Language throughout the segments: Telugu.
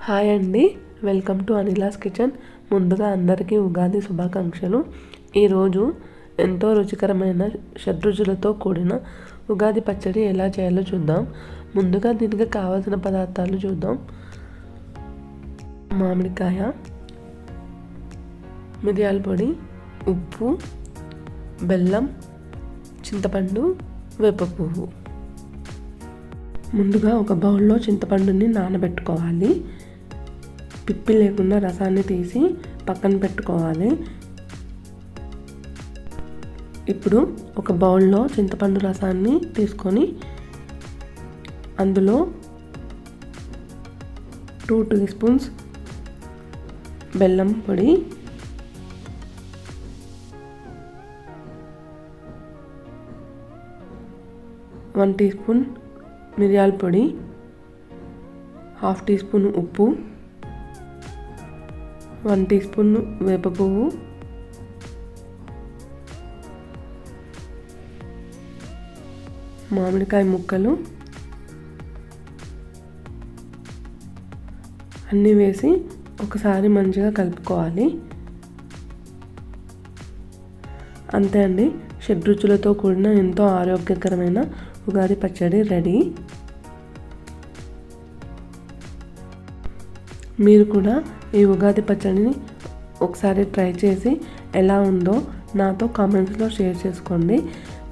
హాయ్ అండి, వెల్కమ్ టు అనిలాస్ కిచెన్. ముందుగా అందరికీ ఉగాది శుభాకాంక్షలు. ఈరోజు ఎంతో రుచికరమైన షడ్రుచులతో కూడిన ఉగాది పచ్చడి ఎలా చేయాలో చూద్దాం. ముందుగా దీనికి కావాల్సిన పదార్థాలు చూద్దాం. మామిడికాయ, మిరియాల పొడి, ఉప్పు, బెల్లం, చింతపండు, వేప పువ్వు. ముందుగా ఒక బౌల్లో చింతపండుని నానబెట్టుకోవాలి. పిప్పి లేకుండా రసాన్ని తీసి పక్కన పెట్టుకోవాలి. ఇప్పుడు ఒక బౌల్లో చింతపండు రసాన్ని తీసుకొని అందులో 2 టీ స్పూన్స్ బెల్లం పొడి, 1 టీ స్పూన్ మిరియాల పొడి, 1/2 టీ స్పూన్ ఉప్పు, 1 టీ స్పూన్ వేప పువ్వు, మామిడికాయ ముక్కలు అన్నీ వేసి ఒకసారి మంచిగా కలుపుకోవాలి. అంతే అండి, షడ్రుచులతో కూడిన ఎంతో ఆరోగ్యకరమైన ఉగాది పచ్చడి రెడీ. మీరు కూడా ఈ ఉగాది పచ్చడిని ఒకసారి ట్రై చేసి ఎలా ఉందో నాతో కామెంట్స్లో షేర్ చేసుకోండి.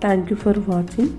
Thank you for watching.